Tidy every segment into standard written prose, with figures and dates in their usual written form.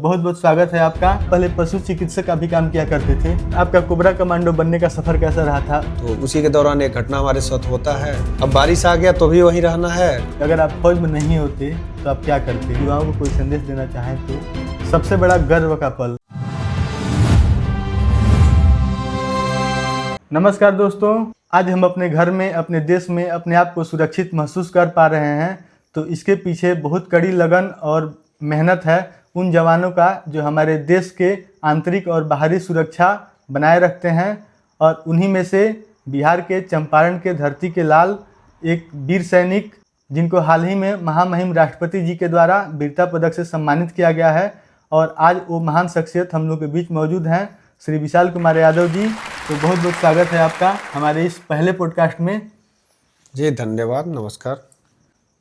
बहुत बहुत स्वागत है आपका। पहले पशु चिकित्सक का भी काम किया करते थे। आपका कोबरा कमांडो बनने का सफर कैसा रहा था? तो उसी के दौरान एक घटना हमारे साथ होता है। अब बारिश आ गया तो भी वहीं रहना है। अगर आप फौज में नहीं होते तो आप क्या करते? युवाओं को कोई संदेश देना चाहें तो? सबसे बड़ा गर्व का पल। नमस्कार दोस्तों, आज हम अपने घर में, अपने देश में अपने आप को सुरक्षित महसूस कर पा रहे हैं, तो इसके पीछे बहुत कड़ी लगन और मेहनत है उन जवानों का जो हमारे देश के आंतरिक और बाहरी सुरक्षा बनाए रखते हैं। और उन्हीं में से बिहार के चंपारण के धरती के लाल एक वीर सैनिक, जिनको हाल ही में महामहिम राष्ट्रपति जी के द्वारा वीरता पदक से सम्मानित किया गया है। और आज वो महान शख्सियत हम लोग के बीच मौजूद हैं, श्री विशाल कुमार यादव जी। तो बहुत बहुत स्वागत है आपका हमारे इस पहले पॉडकास्ट में। जी धन्यवाद, नमस्कार।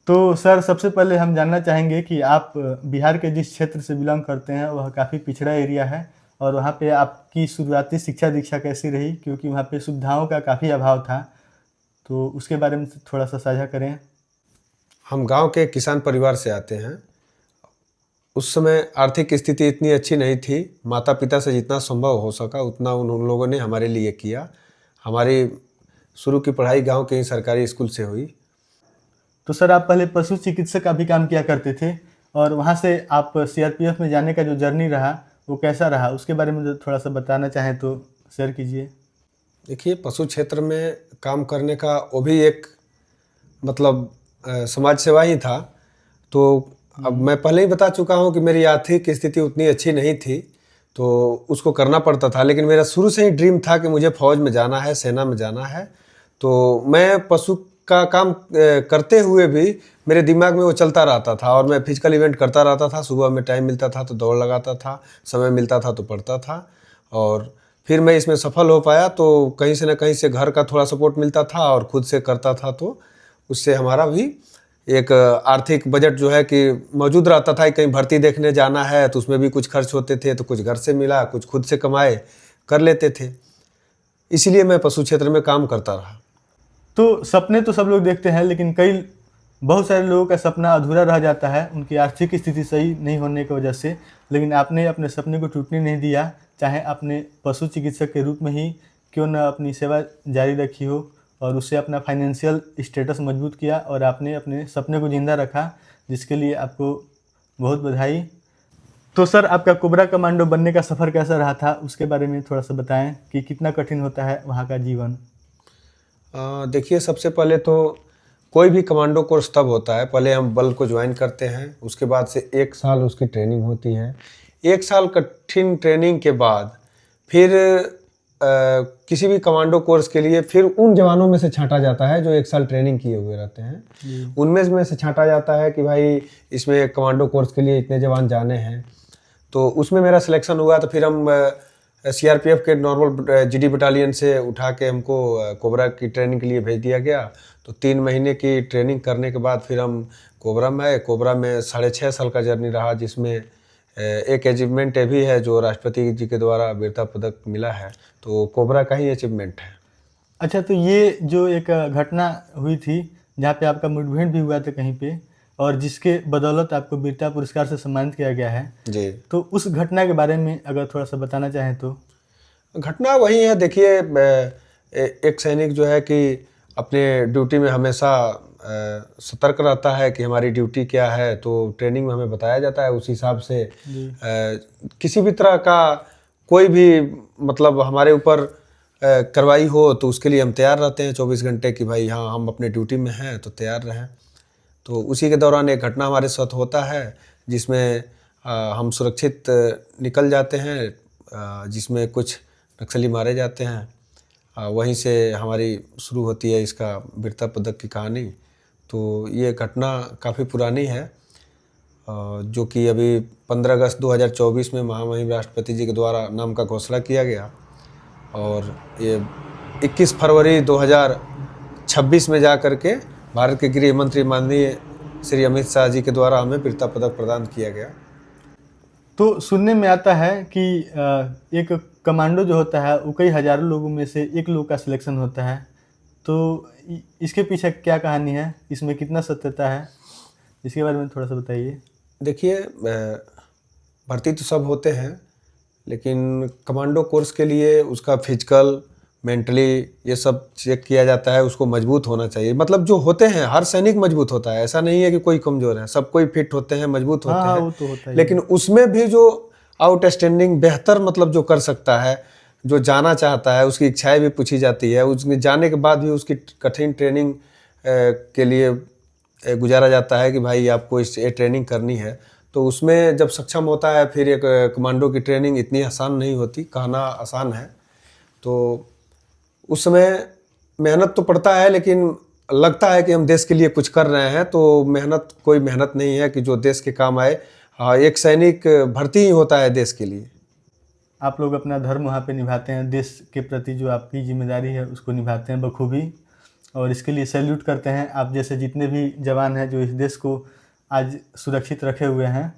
तो सर, सबसे पहले हम जानना चाहेंगे कि आप बिहार के जिस क्षेत्र से बिलोंग करते हैं वह काफ़ी पिछड़ा एरिया है, और वहाँ पे आपकी शुरुआती शिक्षा दीक्षा कैसी रही? क्योंकि वहाँ पे सुविधाओं का काफ़ी अभाव था, तो उसके बारे में थोड़ा सा साझा करें। हम गांव के किसान परिवार से आते हैं। उस समय आर्थिक स्थिति इतनी अच्छी नहीं थी। माता पिता से जितना संभव हो सका उतना उन लोगों ने हमारे लिए किया। हमारी शुरू की पढ़ाई गांव के ही सरकारी स्कूल से हुई। तो सर, आप पहले पशु चिकित्सक का भी काम किया करते थे, और वहाँ से आप सीआरपीएफ में जाने का जो जर्नी रहा वो कैसा रहा? उसके बारे में जो थोड़ा सा बताना चाहें तो शेयर कीजिए। देखिए, पशु क्षेत्र में काम करने का वो भी एक मतलब समाज सेवा ही था। तो अब मैं पहले ही बता चुका हूँ कि मेरी आर्थिक स्थिति उतनी अच्छी नहीं थी, तो उसको करना पड़ता था। लेकिन मेरा शुरू से ही ड्रीम था कि मुझे फौज में जाना है, सेना में जाना है। तो मैं पशु का काम करते हुए भी मेरे दिमाग में वो चलता रहता था, और मैं फिजिकल इवेंट करता रहता था। सुबह में टाइम मिलता था तो दौड़ लगाता था, समय मिलता था तो पढ़ता था। और फिर मैं इसमें सफल हो पाया तो कहीं से ना कहीं से घर का थोड़ा सपोर्ट मिलता था, और खुद से करता था तो उससे हमारा भी एक आर्थिक बजट जो है कि मौजूद रहता था। कहीं भर्ती देखने जाना है तो उसमें भी कुछ खर्च होते थे, तो कुछ घर से मिला, कुछ खुद से कमाए कर लेते थे। इसीलिए मैं पशु क्षेत्र में काम करता रहा। तो सपने तो सब लोग देखते हैं, लेकिन बहुत सारे लोगों का सपना अधूरा रह जाता है उनकी आर्थिक स्थिति सही नहीं होने की वजह से। लेकिन आपने अपने सपने को टूटने नहीं दिया, चाहे आपने पशु चिकित्सक के रूप में ही क्यों न अपनी सेवा जारी रखी हो, और उससे अपना फाइनेंशियल स्टेटस मजबूत किया, और आपने अपने सपने को जिंदा रखा, जिसके लिए आपको बहुत बधाई। तो सर, आपका कोबरा कमांडो बनने का सफ़र कैसा रहा था? उसके बारे में थोड़ा सा बताएं कि कितना कठिन होता है वहाँ का जीवन। देखिए, सबसे पहले तो कोई भी कमांडो कोर्स तब होता है, पहले हम बल को ज्वाइन करते हैं, उसके बाद से 1 साल उसकी ट्रेनिंग होती है। 1 साल कठिन ट्रेनिंग के बाद फिर किसी भी कमांडो कोर्स के लिए फिर उन जवानों में से छांटा जाता है जो 1 साल ट्रेनिंग किए हुए रहते हैं। उनमें में से छांटा जाता है कि भाई इसमें कमांडो कोर्स के लिए इतने जवान जाने हैं। तो उसमें मेरा सिलेक्शन हुआ, तो फिर हम सीआरपीएफ के नॉर्मल जीडी बटालियन से उठा के हमको कोबरा की ट्रेनिंग के लिए भेज दिया गया। तो 3 महीने की ट्रेनिंग करने के बाद फिर हम कोबरा में आए। कोबरा में 6.5 साल का जर्नी रहा, जिसमें एक अचीवमेंट ये भी है जो राष्ट्रपति जी के द्वारा वीरता पदक मिला है। तो कोबरा का ही अचीवमेंट है। अच्छा, तो ये जो एक घटना हुई थी जहाँ पे आपका मुठभेड़ भी हुआ था कहीं पे, और जिसके बदौलत आपको वीरता पुरस्कार से सम्मानित किया गया है जी, तो उस घटना के बारे में अगर थोड़ा सा बताना चाहें तो? घटना वही है। देखिए, एक सैनिक जो है कि अपने ड्यूटी में हमेशा सतर्क रहता है कि हमारी ड्यूटी क्या है। तो ट्रेनिंग में हमें बताया जाता है, उस हिसाब से किसी भी तरह का कोई भी मतलब हमारे ऊपर कार्रवाई हो तो उसके लिए हम तैयार रहते हैं 24 घंटे कि भाई हाँ, हम अपने ड्यूटी में हैं तो तैयार रहें। तो उसी के दौरान एक घटना हमारे साथ होता है जिसमें हम सुरक्षित निकल जाते हैं, जिसमें कुछ नक्सली मारे जाते हैं। वहीं से हमारी शुरू होती है इसका वीरता पदक की कहानी। तो ये घटना काफ़ी पुरानी है, जो कि अभी 15 अगस्त 2024 में महामहिम राष्ट्रपति जी के द्वारा नाम का घोषणा किया गया, और ये 21 फरवरी 2026 में जा कर के भारत के गृह मंत्री माननीय श्री अमित शाह जी के द्वारा हमें वीरता पदक प्रदान किया गया। तो सुनने में आता है कि एक कमांडो जो होता है वो कई हजारों लोगों में से एक लोग का सिलेक्शन होता है। तो इसके पीछे क्या कहानी है, इसमें कितना सत्यता है, इसके बारे में थोड़ा सा बताइए। देखिए, भर्ती तो सब होते हैं, लेकिन कमांडो कोर्स के लिए उसका फिजिकल, मेंटली ये सब चेक किया जाता है, उसको मजबूत होना चाहिए। मतलब जो होते हैं हर सैनिक मजबूत होता है, ऐसा नहीं है कि कोई कमज़ोर है, सब कोई फिट होते हैं, मजबूत हाँ होते हाँ, हैं। वो तो होता ही लेकिन है। उसमें भी जो आउटस्टैंडिंग बेहतर मतलब जो कर सकता है, जो जाना चाहता है, उसकी इच्छाएं भी पूछी जाती है, उसमें जाने के बाद भी उसकी कठिन ट्रेनिंग के लिए गुजारा जाता है कि भाई आपको इस ये ट्रेनिंग करनी है। तो उसमें जब सक्षम होता है, फिर एक कमांडो की ट्रेनिंग इतनी आसान नहीं होती, कहना आसान है। तो उस समय मेहनत तो पड़ता है, लेकिन लगता है कि हम देश के लिए कुछ कर रहे हैं। तो मेहनत कोई मेहनत नहीं है कि जो देश के काम आए। हाँ, एक सैनिक भर्ती ही होता है देश के लिए। आप लोग अपना धर्म वहाँ पे निभाते हैं, देश के प्रति जो आपकी जिम्मेदारी है उसको निभाते हैं बखूबी, और इसके लिए सैल्यूट करते हैं आप जैसे जितने भी जवान हैं जो इस देश को आज सुरक्षित रखे हुए हैं।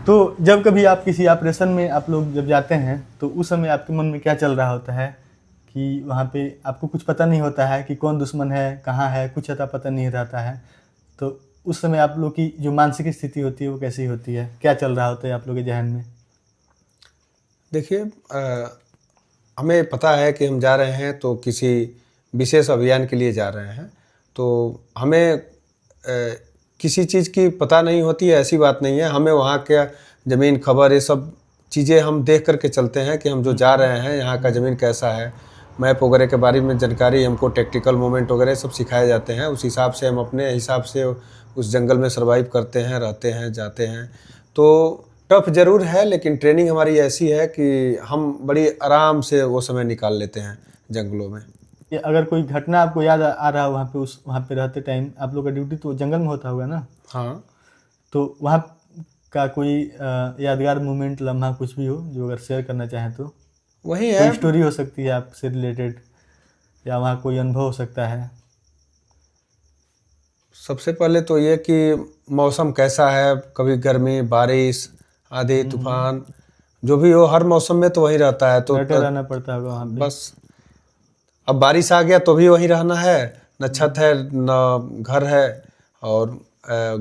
तो जब कभी आप किसी ऑपरेशन में आप लोग जब जाते हैं तो उस समय आपके मन में क्या चल रहा होता है कि वहाँ पे आपको कुछ पता नहीं होता है कि कौन दुश्मन है, कहाँ है, कुछ अता पता नहीं रहता है। तो उस समय आप लोग की जो मानसिक स्थिति होती है वो कैसी होती है, क्या चल रहा होता है आप लोग के जहन में? देखिए, हमें पता है कि हम जा रहे हैं तो किसी विशेष अभियान के लिए जा रहे हैं। तो हमें किसी चीज़ की पता नहीं होती है, ऐसी बात नहीं है। हमें वहाँ का ज़मीन, खबर, ये सब चीज़ें हम देख कर के चलते हैं कि हम जो जा रहे हैं यहाँ का ज़मीन कैसा है, मैप वगैरह के बारे में जानकारी, हमको टैक्टिकल मूवमेंट वगैरह सब सिखाए जाते हैं। उस हिसाब से हम अपने हिसाब से उस जंगल में सर्वाइव करते हैं, रहते हैं, जाते हैं। तो टफ ज़रूर है, लेकिन ट्रेनिंग हमारी ऐसी है कि हम बड़ी आराम से वो समय निकाल लेते हैं जंगलों में। ये अगर कोई घटना आपको याद आ रहा हो वहाँ पे रहते टाइम, आप लोग का ड्यूटी तो जंगल में होता होगा ना? हाँ, तो वहाँ का कोई यादगार मोमेंट, लम्हा कुछ भी हो जो अगर शेयर करना चाहें तो? वही है। कोई स्टोरी हो सकती है आपसे रिलेटेड, या वहाँ कोई अनुभव हो सकता है। सबसे पहले तो ये कि मौसम कैसा है, कभी गर्मी, बारिश, आंधी, तूफान, जो भी हो हर मौसम में तो वही रहता है। तो डटे रहना पड़ता होगा वहाँ पे। बस अब बारिश आ गया तो भी वहीं रहना है, न छत है न घर है, और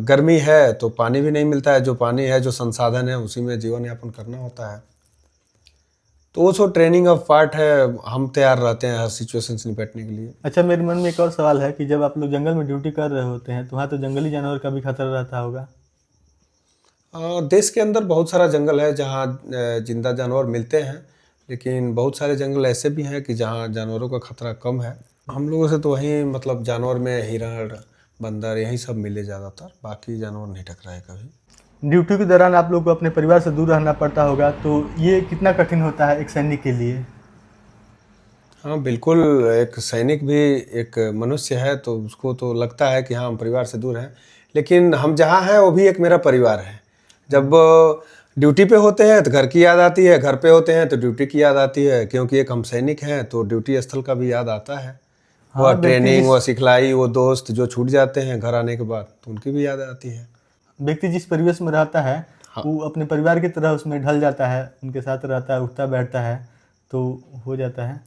गर्मी है तो पानी भी नहीं मिलता है। जो पानी है, जो संसाधन है, उसी में जीवन यापन करना होता है। तो वो सब ट्रेनिंग ऑफ पार्ट है, हम तैयार रहते हैं हर सिचुएशन से निपटने के लिए। अच्छा, मेरे मन में एक और सवाल है कि जब आप लोग जंगल में ड्यूटी कर रहे होते हैं तो वहाँ तो जंगली जानवर का भी खतरा रहता होगा? देश के अंदर बहुत सारा जंगल है जहाँ जिंदा जानवर मिलते हैं, लेकिन बहुत सारे जंगल ऐसे भी हैं कि जहाँ जानवरों का खतरा कम है। हम लोगों से तो वहीं मतलब जानवर में हिरण, बंदर, यही सब मिले ज़्यादातर, बाकी जानवर नहीं टकराए कभी। ड्यूटी के दौरान आप लोग को अपने परिवार से दूर रहना पड़ता होगा, तो ये कितना कठिन होता है एक सैनिक के लिए? हाँ बिल्कुल, एक सैनिक भी एक मनुष्य है, तो उसको तो लगता है कि हाँ हम परिवार से दूर हैं, लेकिन हम जहाँ हैं वो भी एक मेरा परिवार है। जब ड्यूटी पे होते हैं तो घर की याद आती है, घर पे होते हैं तो ड्यूटी की याद आती है, क्योंकि एक हम सैनिक हैं तो ड्यूटी स्थल का भी याद आता है। हाँ, वह व्यक्ति ट्रेनिंग, जिस वह सिखलाई, वो दोस्त जो छूट जाते हैं घर आने के बाद, तो उनकी भी याद आती है। व्यक्ति जिस परिवेश में रहता है हाँ। वो अपने परिवार की तरह उसमें ढल जाता है, उनके साथ रहता है, उठता बैठता है, तो हो जाता है।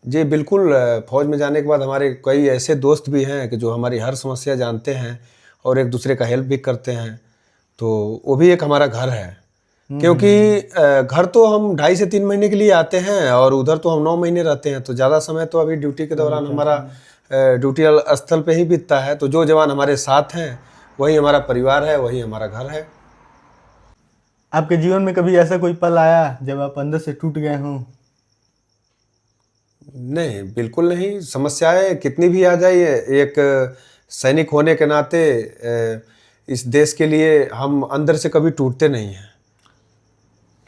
जी बिल्कुल, फौज में जाने के बाद हमारे कई ऐसे दोस्त भी हैं कि जो हमारी हर समस्या जानते हैं और एक दूसरे का हेल्प भी करते हैं। तो वो भी एक हमारा घर है, क्योंकि घर तो हम 2.5 से 3 महीने के लिए आते हैं और उधर तो हम 9 महीने रहते हैं। तो ज़्यादा समय तो अभी ड्यूटी के दौरान हमारा ड्यूटी स्थल पे ही बीतता है। तो जो जवान हमारे साथ हैं वही हमारा परिवार है, वही हमारा घर है। आपके जीवन में कभी ऐसा कोई पल आया जब आप अंदर से टूट गए हों? नहीं, बिल्कुल नहीं। समस्याएं कितनी भी आ जाए, एक सैनिक होने के नाते इस देश के लिए हम अंदर से कभी टूटते नहीं हैं।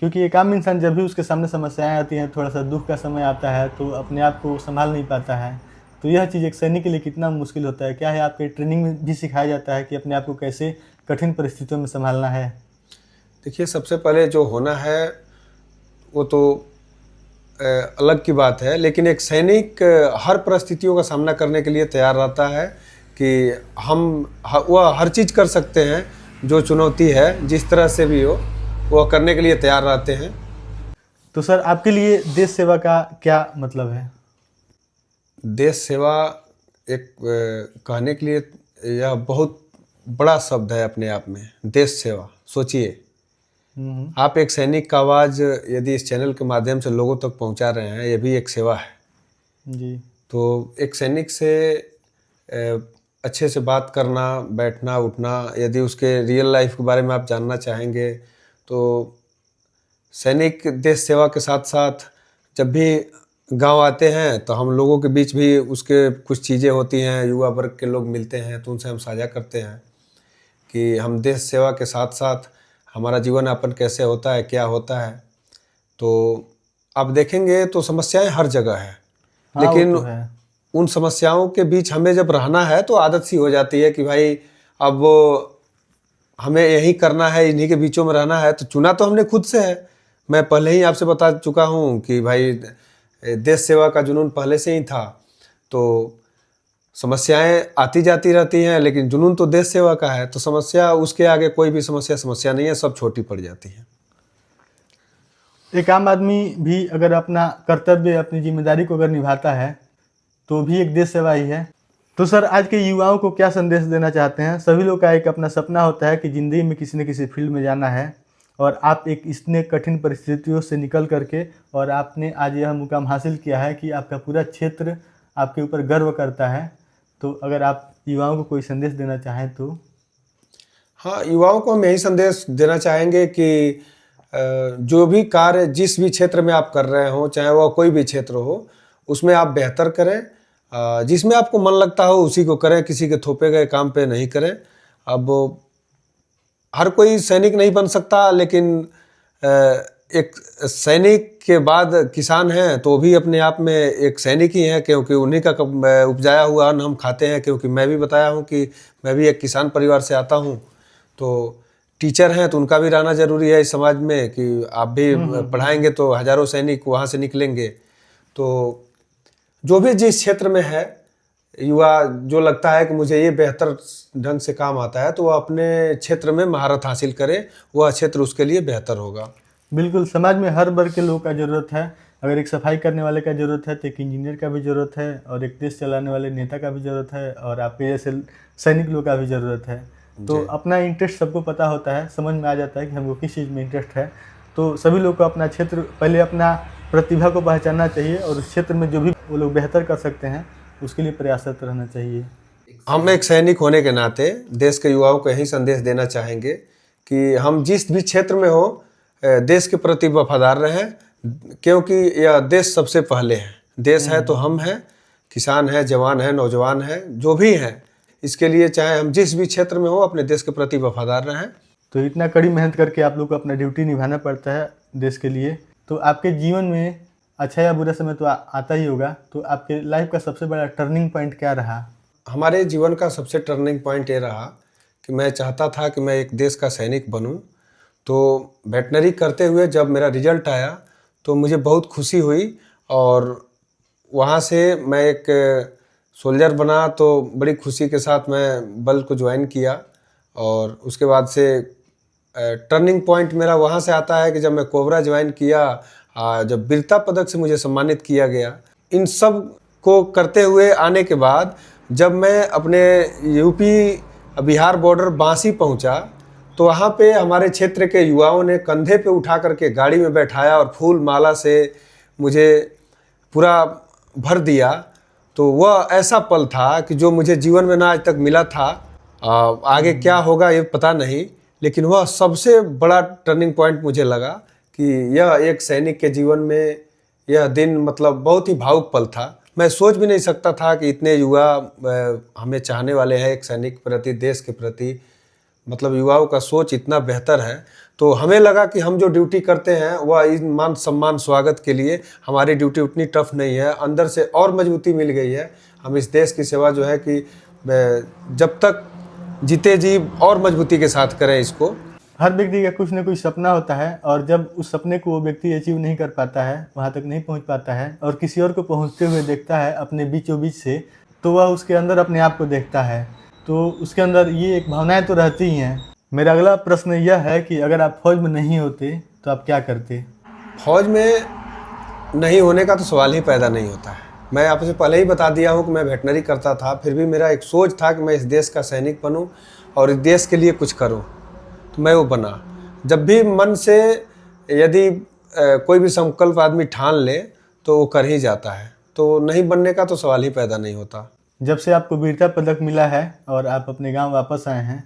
क्योंकि एक आम इंसान जब भी उसके सामने समस्याएं आती हैं, थोड़ा सा दुख का समय आता है, तो अपने आप को संभाल नहीं पाता है। तो यह चीज़ एक सैनिक के लिए कितना मुश्किल होता है? क्या है आपके ट्रेनिंग में भी सिखाया जाता है कि अपने आप को कैसे कठिन परिस्थितियों में संभालना है? देखिए, सबसे पहले जो होना है वो तो अलग की बात है, लेकिन एक सैनिक हर परिस्थितियों का सामना करने के लिए तैयार रहता है कि वह हर चीज़ कर सकते हैं। जो चुनौती है जिस तरह से भी हो वह करने के लिए तैयार रहते हैं। तो सर, आपके लिए देश सेवा का क्या मतलब है? देश सेवा एक कहने के लिए यह बहुत बड़ा शब्द है अपने आप में। देश सेवा सोचिए, आप एक सैनिक का आवाज़ यदि इस चैनल के माध्यम से लोगों तक पहुंचा रहे हैं, ये भी एक सेवा है जी। तो एक सैनिक से अच्छे से बात करना, बैठना उठना, यदि उसके रियल लाइफ के बारे में आप जानना चाहेंगे तो सैनिक देश सेवा के साथ साथ जब भी गांव आते हैं तो हम लोगों के बीच भी उसके कुछ चीज़ें होती हैं, युवा वर्ग के लोग मिलते हैं तो उनसे हम साझा करते हैं कि हम देश सेवा के साथ साथ हमारा जीवन यापन कैसे होता है, क्या होता है। तो आप देखेंगे तो समस्याएं हर जगह है, हाँ, लेकिन वो तो है। उन समस्याओं के बीच हमें जब रहना है तो आदत सी हो जाती है कि भाई अब हमें यही करना है, इन्हीं के बीचों में रहना है। तो चुना तो हमने खुद से है। मैं पहले ही आपसे बता चुका हूँ कि भाई देश सेवा का जुनून पहले से ही था। तो समस्याएं आती जाती रहती हैं, लेकिन जुनून तो देश सेवा का है, तो समस्या उसके आगे कोई भी समस्या नहीं है, सब छोटी पड़ जाती है। एक आम आदमी भी अगर अपना कर्तव्य, अपनी जिम्मेदारी को अगर निभाता है तो भी एक देश सेवा ही है। तो सर, आज के युवाओं को क्या संदेश देना चाहते हैं? सभी लोग का एक अपना सपना होता है कि ज़िंदगी में किसी न किसी फील्ड में जाना है, और आप एक इतने कठिन परिस्थितियों से निकल करके और आपने आज यह मुकाम हासिल किया है कि आपका पूरा क्षेत्र आपके ऊपर गर्व करता है। तो अगर आप युवाओं को कोई संदेश देना चाहें तो? हाँ, युवाओं को हम यही संदेश देना चाहेंगे कि जो भी कार्य जिस भी क्षेत्र में आप कर रहे हो, चाहे वह कोई भी क्षेत्र हो, उसमें आप बेहतर करें। जिसमें आपको मन लगता हो उसी को करें, किसी के थोपे गए काम पे नहीं करें। अब हर कोई सैनिक नहीं बन सकता, लेकिन एक सैनिक के बाद किसान हैं तो भी अपने आप में एक सैनिक ही हैं, क्योंकि उन्हीं का उपजाया हुआ अन्न हम खाते हैं। क्योंकि मैं भी बताया हूँ कि मैं भी एक किसान परिवार से आता हूँ। तो टीचर हैं तो उनका भी रहना ज़रूरी है इस समाज में कि आप भी पढ़ाएंगे तो हज़ारों सैनिक वहाँ से निकलेंगे। तो जो भी जिस क्षेत्र में है युवा, जो लगता है कि मुझे ये बेहतर ढंग से काम आता है, तो वह अपने क्षेत्र में महारत हासिल करे, वह क्षेत्र उसके लिए बेहतर होगा। बिल्कुल, समाज में हर वर्ग के लोगों का ज़रूरत है। अगर एक सफाई करने वाले का ज़रूरत है तो एक इंजीनियर का भी ज़रूरत है, और एक देश चलाने वाले नेता का भी ज़रूरत है, और आपके जैसे सैनिक लोग का भी ज़रूरत है। तो अपना इंटरेस्ट सबको पता होता है, समझ में आ जाता है कि हमको किस चीज़ में इंटरेस्ट है। तो सभी लोग को अपना क्षेत्र, पहले अपना प्रतिभा को पहचानना चाहिए, और उस क्षेत्र में जो भी वो लोग बेहतर कर सकते हैं उसके लिए प्रयासरत रहना चाहिए। हम एक सैनिक होने के नाते देश के युवाओं को यही संदेश देना चाहेंगे कि हम जिस भी क्षेत्र में हो, देश के प्रति वफादार रहें, क्योंकि यह देश सबसे पहले है। देश है तो हम हैं, किसान है, जवान है, नौजवान है, जो भी हैं, इसके लिए चाहे हम जिस भी क्षेत्र में हो अपने देश के प्रति वफादार रहें। तो इतना कड़ी मेहनत करके आप लोग को अपना ड्यूटी निभाना पड़ता है देश के लिए। तो आपके जीवन में अच्छा या बुरा समय तो आता ही होगा। तो आपके लाइफ का सबसे बड़ा टर्निंग पॉइंट क्या रहा? हमारे जीवन का सबसे टर्निंग पॉइंट ये रहा कि मैं चाहता था कि मैं एक देश का सैनिक बनूं। तो वेटनरी करते हुए जब मेरा रिजल्ट आया तो मुझे बहुत खुशी हुई, और वहाँ से मैं एक सोल्जर बना। तो बड़ी खुशी के साथ मैं बल को ज्वाइन किया, और उसके बाद से टर्निंग पॉइंट मेरा वहाँ से आता है कि जब मैं कोबरा ज्वाइन किया, जब वीरता पदक से मुझे सम्मानित किया गया। इन सब को करते हुए आने के बाद जब मैं अपने यूपी बिहार बॉर्डर बांसी पहुंचा, तो वहाँ पे हमारे क्षेत्र के युवाओं ने कंधे पे उठा करके गाड़ी में बैठाया और फूल माला से मुझे पूरा भर दिया। तो वह ऐसा पल था कि जो मुझे जीवन में ना आज तक मिला था। आगे क्या होगा ये पता नहीं, लेकिन वह सबसे बड़ा टर्निंग पॉइंट मुझे लगा कि यह एक सैनिक के जीवन में यह दिन मतलब बहुत ही भावुक पल था। मैं सोच भी नहीं सकता था कि इतने युवा हमें चाहने वाले हैं एक सैनिक के प्रति, देश के प्रति। मतलब युवाओं का सोच इतना बेहतर है। तो हमें लगा कि हम जो ड्यूटी करते हैं वह इस मान सम्मान स्वागत के लिए हमारी ड्यूटी उतनी टफ नहीं है, अंदर से और मजबूती मिल गई है। हम इस देश की सेवा जो है कि जब तक जीते जी और मजबूती के साथ करें इसको। हर व्यक्ति का कुछ न कुछ सपना होता है, और जब उस सपने को वो व्यक्ति अचीव नहीं कर पाता है, वहाँ तक नहीं पहुँच पाता है, और किसी और को पहुँचते हुए देखता है अपने बीचों बीच से, तो वह उसके अंदर अपने आप को देखता है। तो उसके अंदर ये एक भावनाएं तो रहती ही हैं। मेरा अगला प्रश्न यह है कि अगर आप फौज में नहीं होते तो आप क्या करते? फौज में नहीं होने का तो सवाल ही पैदा नहीं होता है। मैं आपसे पहले ही बता दिया हूँ कि मैं वेटनरी करता था, फिर भी मेरा एक सोच था कि मैं इस देश का सैनिक बनूँ और इस देश के लिए कुछ करूँ, तो मैं वो बना। जब भी मन से यदि कोई भी संकल्प आदमी ठान ले तो वो कर ही जाता है, तो नहीं बनने का तो सवाल ही पैदा नहीं होता। जब से आपको वीरता पदक मिला है और आप अपने गांव वापस आए हैं,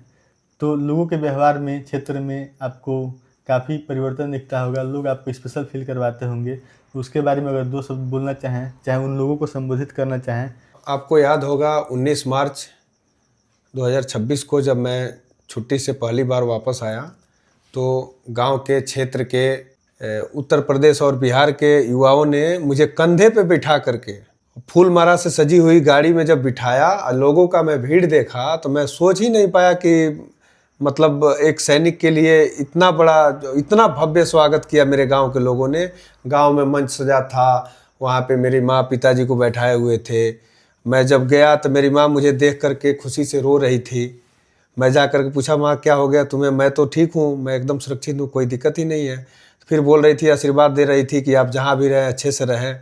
तो लोगों के व्यवहार में, क्षेत्र में आपको काफ़ी परिवर्तन दिखता होगा। लोग आपको स्पेशल फील करवाते होंगे। उसके बारे में अगर 2 शब्द बोलना चाहें, चाहे उन लोगों को संबोधित करना चाहें। आपको याद होगा 19 मार्च 2026 को जब मैं छुट्टी से पहली बार वापस आया, तो गांव के, क्षेत्र के, उत्तर प्रदेश और बिहार के युवाओं ने मुझे कंधे पे बिठा करके फूल माला से सजी हुई गाड़ी में जब बिठाया, लोगों का मैं भीड़ देखा तो मैं सोच ही नहीं पाया कि मतलब एक सैनिक के लिए इतना बड़ा, इतना भव्य स्वागत किया मेरे गांव के लोगों ने। गांव में मंच सजा था, वहाँ पे मेरी माँ पिताजी को बैठाए हुए थे। मैं जब गया तो मेरी माँ मुझे देख करके खुशी से रो रही थी। मैं जा कर के पूछा, माँ क्या हो गया तुम्हें? मैं तो ठीक हूँ, मैं एकदम सुरक्षित हूँ, कोई दिक्कत ही नहीं है। फिर बोल रही थी, आशीर्वाद दे रही थी कि आप जहाँ भी रहें अच्छे से रहें।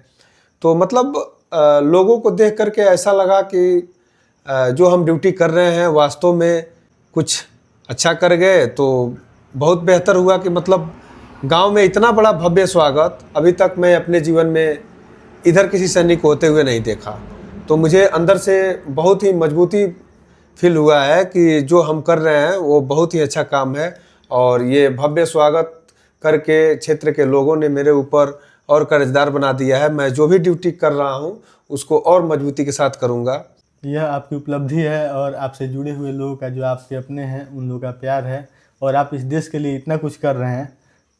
तो मतलब लोगों को देख करके ऐसा लगा कि जो हम ड्यूटी कर रहे हैं वास्तव में कुछ अच्छा कर गए, तो बहुत बेहतर हुआ कि मतलब गांव में इतना बड़ा भव्य स्वागत अभी तक मैं अपने जीवन में इधर किसी सैनिक को होते हुए नहीं देखा। तो मुझे अंदर से बहुत ही मजबूती फील हुआ है कि जो हम कर रहे हैं वो बहुत ही अच्छा काम है, और ये भव्य स्वागत करके क्षेत्र के लोगों ने मेरे ऊपर और कर्जदार बना दिया है। मैं जो भी ड्यूटी कर रहा हूँ उसको और मजबूती के साथ करूँगा। यह आपकी उपलब्धि है और आपसे जुड़े हुए लोगों का, जो आपके अपने हैं, उन लोगों का प्यार है। और आप इस देश के लिए इतना कुछ कर रहे हैं,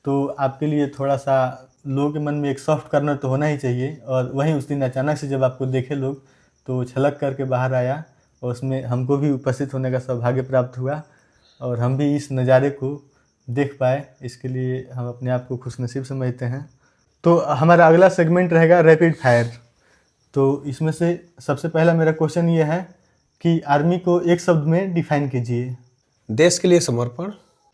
तो आपके लिए थोड़ा सा लोगों के मन में एक सॉफ्ट कॉर्नर तो होना ही चाहिए। और वहीं उस दिन अचानक से जब आपको देखे लोग, तो छलक करके बाहर आया, और उसमें हमको भी उपस्थित होने का सौभाग्य प्राप्त हुआ और हम भी इस नज़ारे को देख पाए। इसके लिए हम अपने आप को खुशनसीब समझते हैं। तो हमारा अगला सेगमेंट रहेगा रैपिड फायर। तो इसमें से सबसे पहला मेरा क्वेश्चन ये है कि आर्मी को एक शब्द में डिफाइन कीजिए। देश के लिए समर्पण।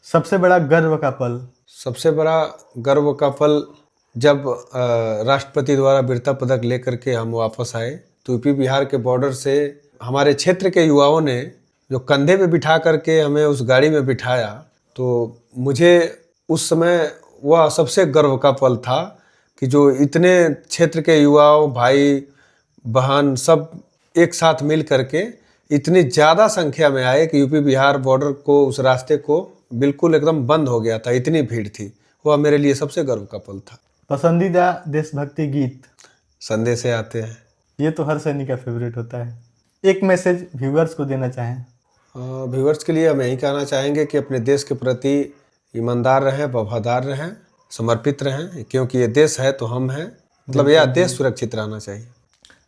सबसे बड़ा गर्व का पल। सबसे बड़ा गर्व का पल जब राष्ट्रपति द्वारा वीरता पदक लेकर के हम वापस आए, तो यूपी बिहार के बॉर्डर से हमारे क्षेत्र के युवाओं ने जो कंधे पे बिठा करके हमें उस गाड़ी में बिठाया, तो मुझे उस समय वह सबसे गर्व का पल था कि जो इतने क्षेत्र के युवाओं, भाई बहन सब एक साथ मिल करके इतनी ज़्यादा संख्या में आए कि यूपी बिहार बॉर्डर को, उस रास्ते को बिल्कुल एकदम बंद हो गया था, इतनी भीड़ थी। वह मेरे लिए सबसे गर्व का पल था। पसंदीदा देशभक्ति गीत। संदेश से आते हैं। ये तो हर सैनिक का फेवरेट होता है। एक मैसेज व्यूअर्स को देना चाहें। व्यूअर्स के लिए हम यही कहना चाहेंगे कि अपने देश के प्रति ईमानदार रहें, वफादार रहें, समर्पित रहें, क्योंकि ये देश है तो हम हैं। मतलब यह देश सुरक्षित रहना चाहिए।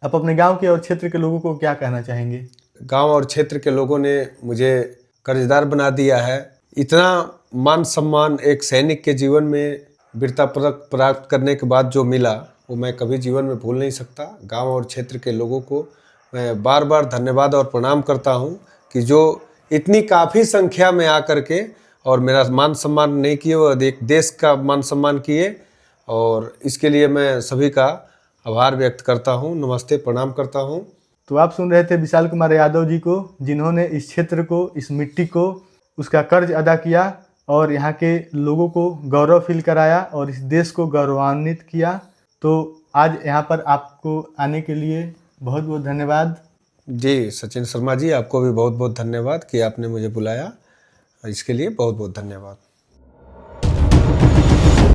आप अपने गांव के और क्षेत्र के लोगों को क्या कहना चाहेंगे? गांव और क्षेत्र के लोगों ने मुझे कर्जदार बना दिया है। इतना मान सम्मान एक सैनिक के जीवन में वीरता पदक प्राप्त करने के बाद जो मिला, वो मैं कभी जीवन में भूल नहीं सकता। गांव और क्षेत्र के लोगों को मैं बार बार धन्यवाद और प्रणाम करता हूं कि जो इतनी काफ़ी संख्या में आकर के और मेरा मान सम्मान नहीं किए, वो एक देश का मान सम्मान किए, और इसके लिए मैं सभी का आभार व्यक्त करता हूं। नमस्ते, प्रणाम करता हूं। तो आप सुन रहे थे विशाल कुमार यादव जी को, जिन्होंने इस क्षेत्र को, इस मिट्टी को, उसका कर्ज अदा किया और यहाँ के लोगों को गौरव फील कराया और इस देश को गौरवान्वित किया। तो आज यहाँ पर आपको आने के लिए बहुत बहुत धन्यवाद। जी सचिन शर्मा जी, आपको भी बहुत बहुत धन्यवाद कि आपने मुझे बुलाया। इसके लिए बहुत बहुत धन्यवाद।